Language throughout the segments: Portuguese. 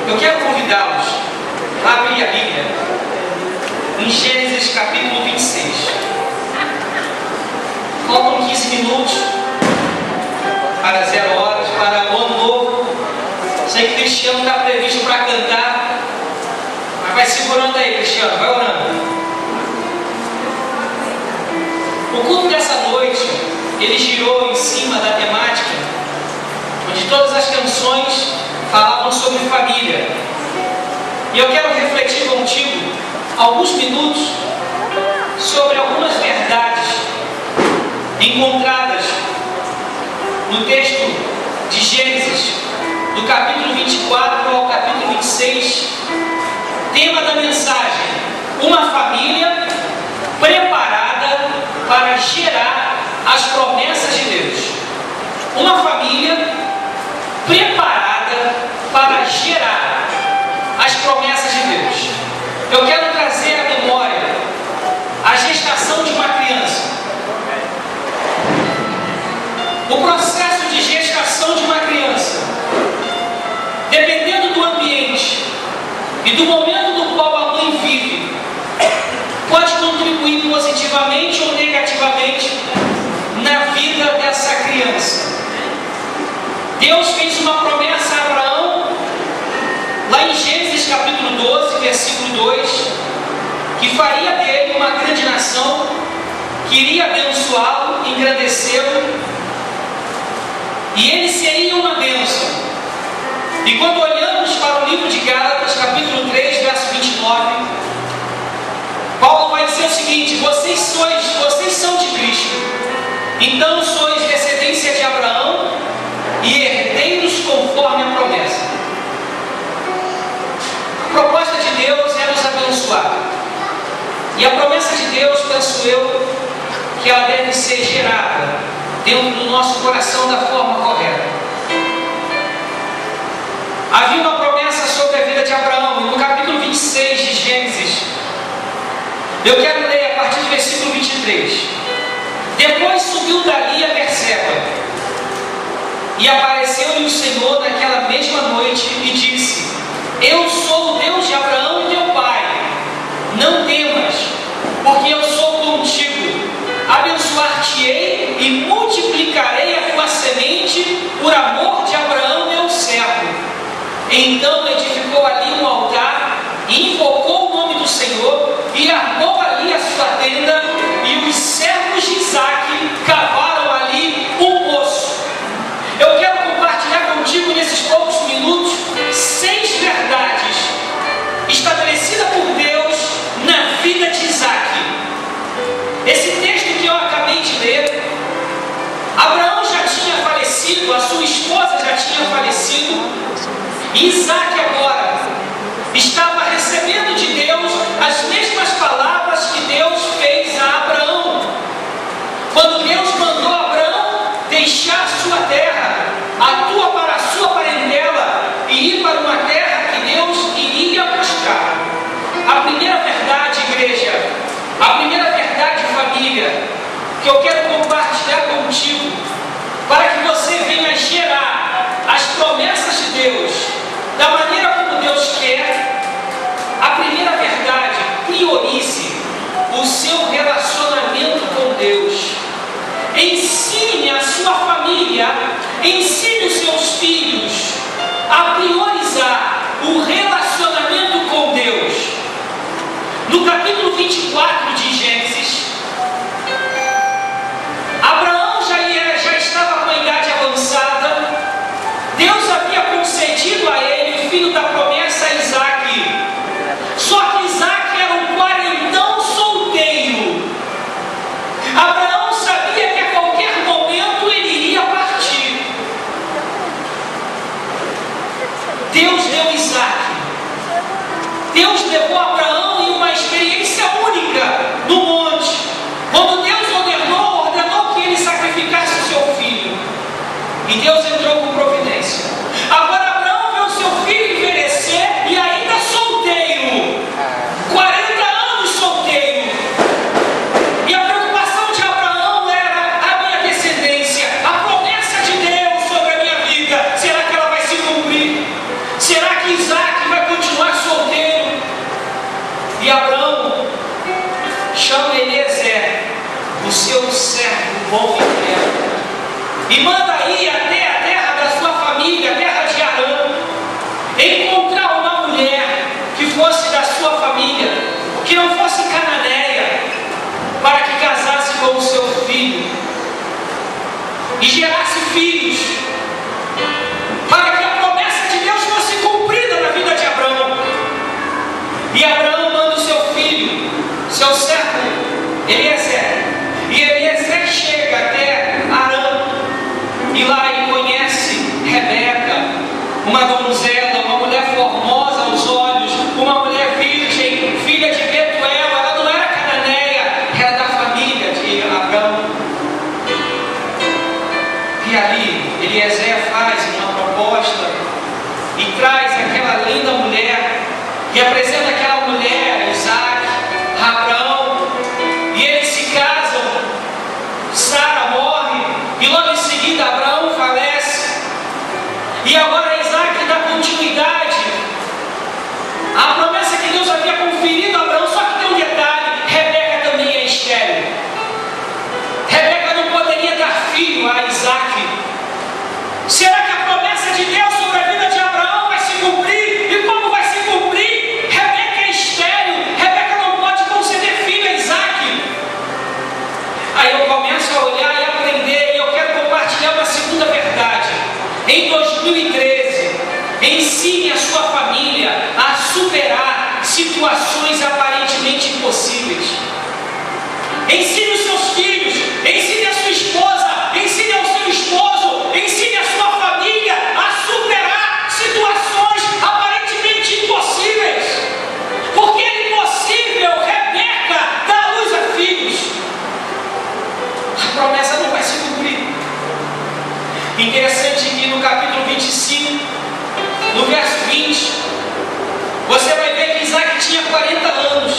Eu quero convidá-los a abrir a Bíblia em Gênesis capítulo 26. Faltam 15 minutos para 0 horas, para o ano novo. Sei que o Cristiano está previsto para cantar, mas vai segurando aí, Cristiano, vai orando. O culto dessa noite, ele girou em cima da temática, onde todas as canções falavam sobre família. E eu quero refletir contigo alguns minutos sobre algumas verdades encontradas no texto de Gênesis, do capítulo 24 ao capítulo 26. Tema da mensagem: uma família preparada para gerar as promessas de Deus. Uma família preparada para gerar as promessas de Deus. Eu quero trazer à memória a gestação de uma criança. O processo de gestação de uma criança, dependendo do ambiente e do momento no qual a mãe vive, pode contribuir positivamente ou negativamente na vida dessa criança. Deus fez uma promessa a Abraão, lá em Gênesis capítulo 12, versículo 2, que faria dele uma grande nação, que iria abençoá-lo, engrandecê-lo, e ele seria uma bênção. E quando olhamos para o livro de Gálatas, capítulo 3, verso 29, Paulo vai dizer o seguinte: vocês são de Cristo, então sois descendência de Abraão e herdeiros conforme a promessa. A proposta de Deus é nos abençoar, e a promessa de Deus, penso eu, que ela deve ser gerada dentro do nosso coração da forma correta. Havia uma promessa sobre a vida de Abraão, e no capítulo 26 de Gênesis, eu quero ler a partir do versículo 23. Depois subiu dali a Berseba, e apareceu-lhe o Senhor naquela mesma noite e disse: eu sou o Deus de Abraão e teu pai, não temas, porque eu sou contigo, abençoar-te-ei e multiplicarei a tua semente por amor de Abraão meu servo. Então edificou ali um altar e invocou o nome do Senhor e armou ali a sua tenda, e os servos de Isaque cavaram ali um poço. Eu quero compartilhar contigo nesses poucos minutos 6 verdades estabelecidas por Deus na vida de Isaque. Esse texto que eu acabei de ler, Abraão já tinha falecido, a sua esposa já tinha falecido, e Isaque agora estava recebendo de Deus as mesmas palavras que Deus fez a Abraão. Quando Deus mandou a Abraão deixar a sua terra, atua para a sua parentela e ir para uma terra que Deus iria buscar. A primeira verdade, igreja, a primeira verdade, família, que eu quero compartilhar contigo, para que você venha gerar as promessas de Deus da maneira como Deus quer. A primeira verdade: priorize o seu relacionamento com Deus. Ensine a sua família, ensine os seus filhos a priorizar o relacionamento com Deus. No capítulo 24 de Gênesis, Abraão já estava com a idade avançada. Deus havia concedido a ele o filho da promessa, Isaque. Só que Isaque era um quarentão solteiro. Abraão sabia que a qualquer momento ele iria partir. Deus deu Isaque. Deus levou Abraão em uma experiência única no monte. Quando Deus ordenou que ele sacrificasse o seu filho. E Deus entrou com providência. Agora Abraão vê o seu filho envelhecer e ainda solteiro. 40 anos solteiro. E a preocupação de Abraão era a minha descendência, a promessa de Deus sobre a minha vida. Será que ela vai se cumprir? Será que Isaque E Abraão chama Eliezer, o seu servo bom e fiel, e manda ir até a terra da sua família, a terra de Arã, encontrar uma mulher que fosse da sua família, que não fosse cananeia, para que casasse com o seu filho e gerasse filhos, para que a promessa de Deus fosse cumprida na vida de Abraão. E Abraão manda o seu filho, seu servo Eliezer, e Eliezer chega até Arã, e lá ele conhece Rebeca, uma donzela, uma mulher formosa aos olhos, uma mulher virgem, filha de Betuel. Ela não era cananeia, era da família de Abraão. E ali Eliezer faz uma proposta e traz aquela linda mulher, e apresenta aquela mulher, Isaac, a Abraão, e eles se casam. Sara morre, e logo em seguida Abraão falece, e agora Isaac dá continuidade à promessa que Deus havia conferido a Abraão. Só que tem um detalhe: Rebeca também é estéril. Rebeca não poderia dar filho a Isaac. Será que a promessa de Deus sobre a vida de Abraão vai se cumprir? E como vai se cumprir? Rebeca é estéril, Rebeca não pode conceder filho a Isaac. Aí eu começo a olhar e aprender, e eu quero compartilhar uma segunda verdade. Em 2013, ensine a sua família a superar situações aparentemente impossíveis. Ensine os seus filhos, ensine a sua esposa, ensine ao seu esposo, ensine a sua família a superar situações aparentemente impossíveis. Porque é impossível Rebeca dar luz a filhos. A promessa não vai se cumprir. Interessante que no capítulo 25, no verso 20, você vai ver que Isaac tinha 40 anos.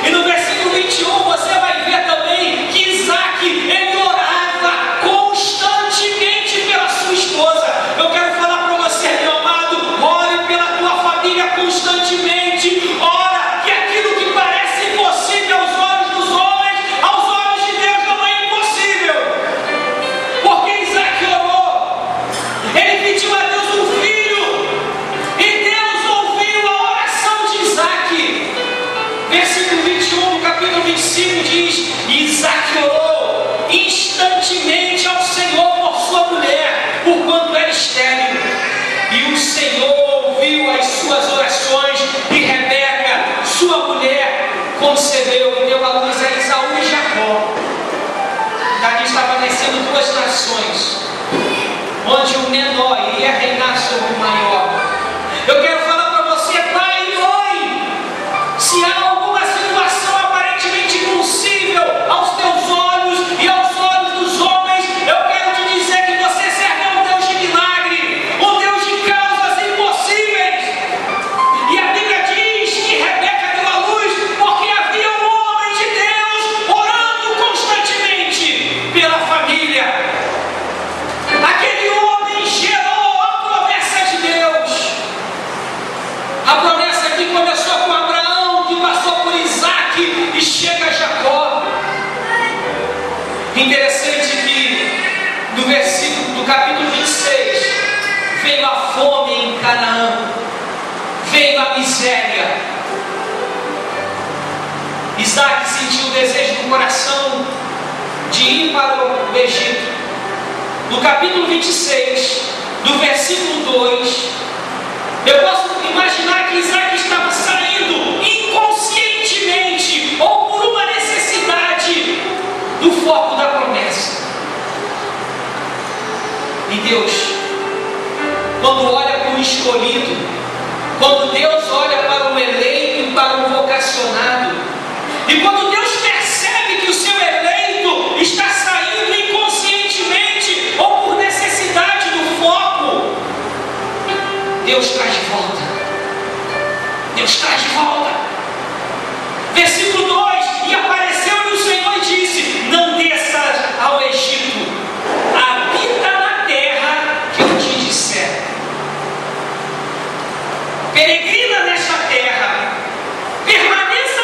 E no versículo 21 você vai ver também que Isaac, ele orava constantemente pela sua esposa. Eu quero falar para você, meu amado, ore pela tua família constantemente. Ora que aquilo que parece impossível aos olhos dos homens, aos olhos de Deus não é impossível. Porque Isaac orou, ele pediu a Deus um filho, e Deus ouviu a oração de Isaac. Versículo 21 do capítulo 25 diz: Isaac orou instantemente ao Senhor por sua mulher, porquanto era estéril. E o Senhor ouviu as suas orações, e Rebeca, sua mulher, concebeu e deu à luz a Esaú e Jacó. Dali estava nascendo duas nações, onde o menor iria reinar sobre o maior. Eu quero falar para você, pai e mãe, se há alguma situação aparentemente impossível aos teus olhos e aos olhos dos homens, eu quero te dizer que você serve um Deus de milagre, um Deus de causas impossíveis. E a Bíblia diz que Rebeca deu à luz porque havia um homem de Deus orando constantemente pela família. Aquele homem gerou a promessa de Deus. A promessa que começou com Abraão, que passou por Isaac e chega a Jacó. Interessante que no versículo do capítulo 26 veio a fome em Canaã, veio a miséria. Isaac sentiu o desejo do coração de ir para o Egito. No capítulo 26, do versículo 2, eu posso imaginar que Isaac estava saindo inconscientemente ou por uma necessidade do foco da promessa. E Deus, quando olha para o escolhido, quando Deus olha para o eleito e para o vocacionado, e quando Deus percebe que o seu eleito está saindo inconscientemente ou por necessidade do foco, Deus traz de volta. Deus traz de volta. Versículo 2: E apareceu-lhe o Senhor e disse: Não desças ao Egito, habita na terra que eu te disser. Peregrina nesta terra, permaneça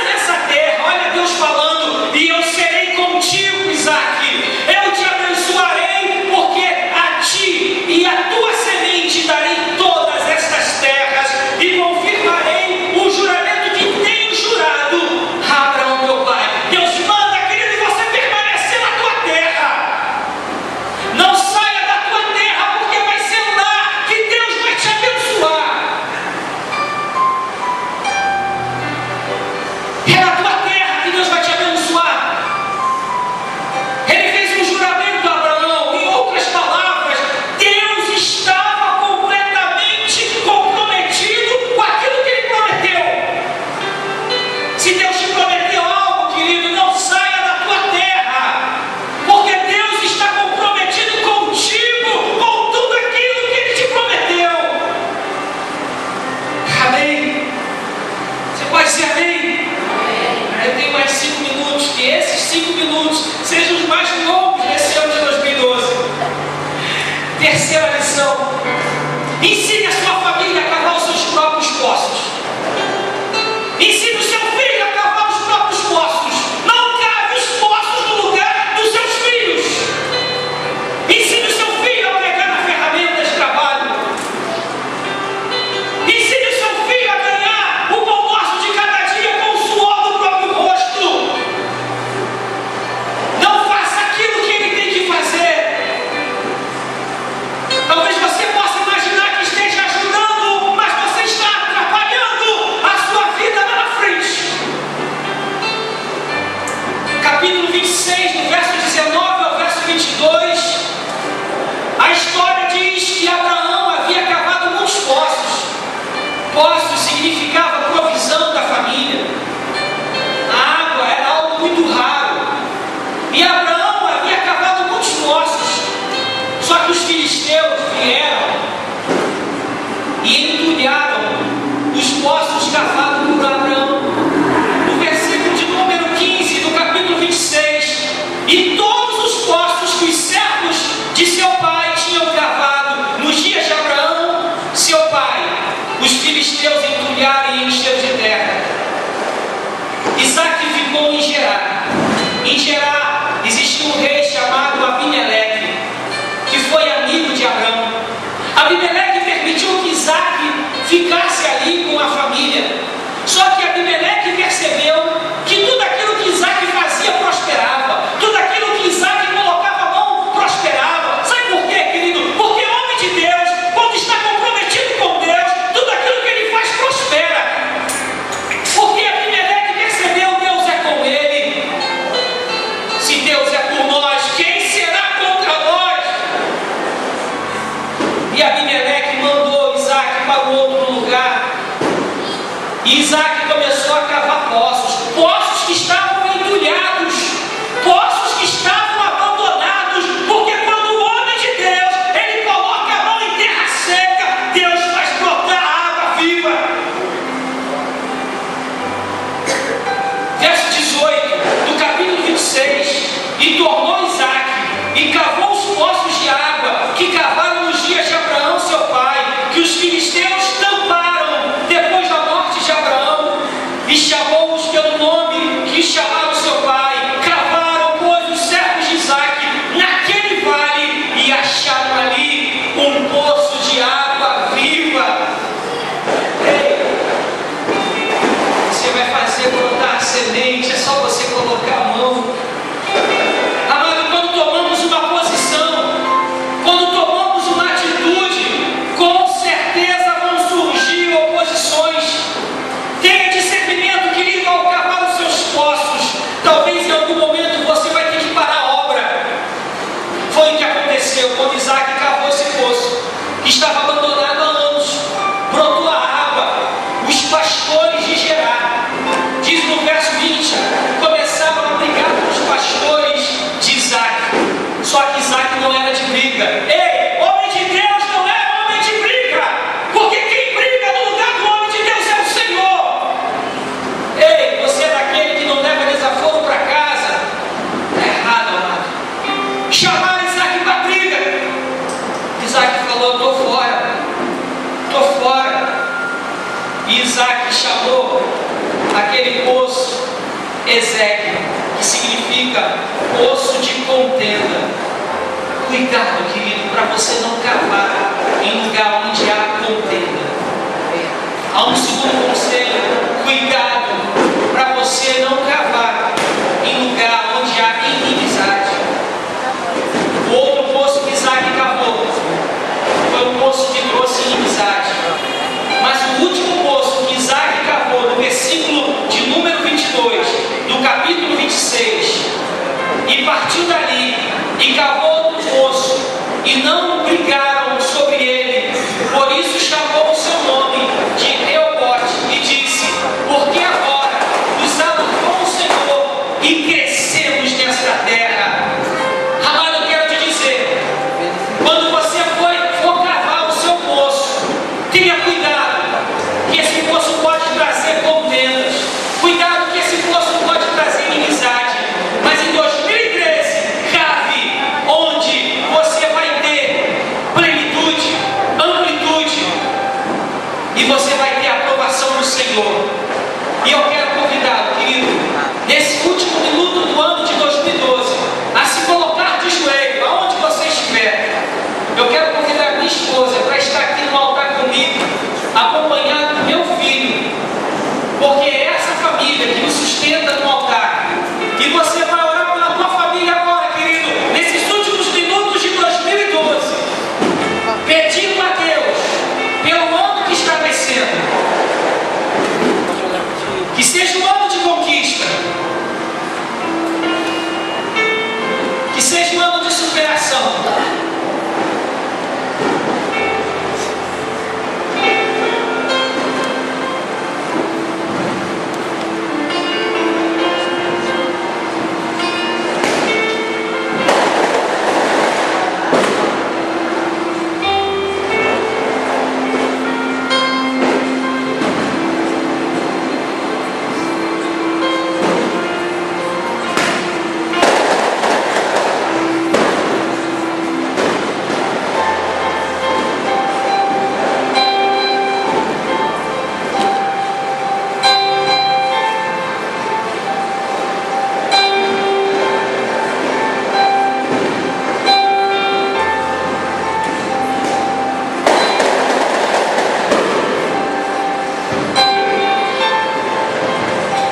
e entulharam os poços cavados por Abraão. No versículo de número 15 do capítulo 26, e todos os poços que os servos de seu pai tinham cavado nos dias de Abraão, seu pai, os filisteus entulharam e encheram de terra. Isaac ficou em Gerar. Em Gerar existia um rei chamado Abimeleque, que foi amigo de Abraão. Abimeleque permitiu que Isaac ficasse ali com a família. Só que Abimeleque percebeu que tudo aquilo que Isaac fazia prosperava, tudo aquilo que Isaac colocava a mão prosperava. Sabe por quê, querido? Porque o homem de Deus, quando está comprometido com Deus, tudo aquilo que ele faz prospera. Porque Abimeleque percebeu: Deus é com ele. Se Deus é por nós, quem será contra nós? E Abimeleque mandou Isaac para outro lugar. E Isaac começou a cavar poços, poços que estavam entulhados, poços que estavam abandonados, porque quando o homem de Deus, ele coloca a mão em terra seca, Deus faz brotar água viva. Verso 18 do capítulo 26: e tornou Isaac e cavou os poços de água que cavaram nos dias de Abraão seu pai, que os filisteus tamparam depois da morte de Abraão, e chamou-os pelo nome que chamaram seu pai. Cavaram, pois, os servos de Isaac naquele vale e acharam ali um poço de água viva. Ei, você vai fazer brotar a semente, é só você colocar a mão. Amado, quando tomamos uma posição, quando tomamos uma atitude, com certeza vão surgir oposições. Tenha discernimento, querido, ao cavar os seus poços. Talvez em algum momento você vai ter que parar a obra. Foi o que aconteceu quando Isaac cavou esse poço, que estava abandonado há anos. Brotou a água. Os pastores de Gerar, diz no verso 20, começaram a brigar com os pastores de Isaac. Só que Isaac não era de briga. Ei, homem de Deus não é homem de briga, porque quem briga no lugar do homem de Deus é o Senhor. Ei, você é daquele que não leva desaforo para casa? Está errado, amado. Chamaram Isaac para briga. Isaac falou: estou fora, estou fora. E Isaac chamou aquele poço Ezeque, que significa poço de contenda. Cuidado, querido, para você não cavar em lugar onde há contenda. Há um segundo conselho: cuidado para você não cavar em lugar onde há inimizade. O outro poço que Isaac cavou foi um poço que trouxe inimizade. Mas o último poço que Isaac cavou, no versículo de número 22 do capítulo 26, e partiu dali e cavou outro poço, e não brigaram sobre ele. Por isso chamou o seu nome de Reobote e disse: porque agora nos alongou o Senhor e crescemos nesta terra. Amado, eu quero te dizer, quando você for cavar o seu poço, tenha cuidado, que esse poço pode trazer contendas. Cuidado, que esse poço pode trazer inimizade. Mas em 2013, cave onde você vai ter plenitude, amplitude, e você vai ter a aprovação do Senhor. E eu quero convidá-lo, querido, nesse último minuto do ano de 2012, a se colocar de joelho, aonde você estiver. Eu quero convidar minha esposa para estar aqui no altar comigo, acompanhado do meu filho, porque é essa família que nos sustenta no altar. E você vai orar pela tua família agora, querido, nesses últimos minutos de 2012, pedindo a Deus pelo ano que está descendo, que seja um ano de conquista, que seja um ano de superação.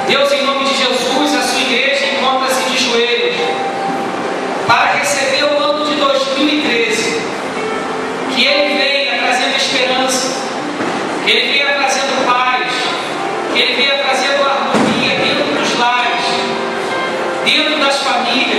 Deus, em nome de Jesus, a sua igreja encontra-se de joelhos para receber o ano de 2013. Que Ele venha trazendo esperança, que Ele venha trazendo paz, que Ele venha trazendo harmonia dentro dos lares, dentro das famílias.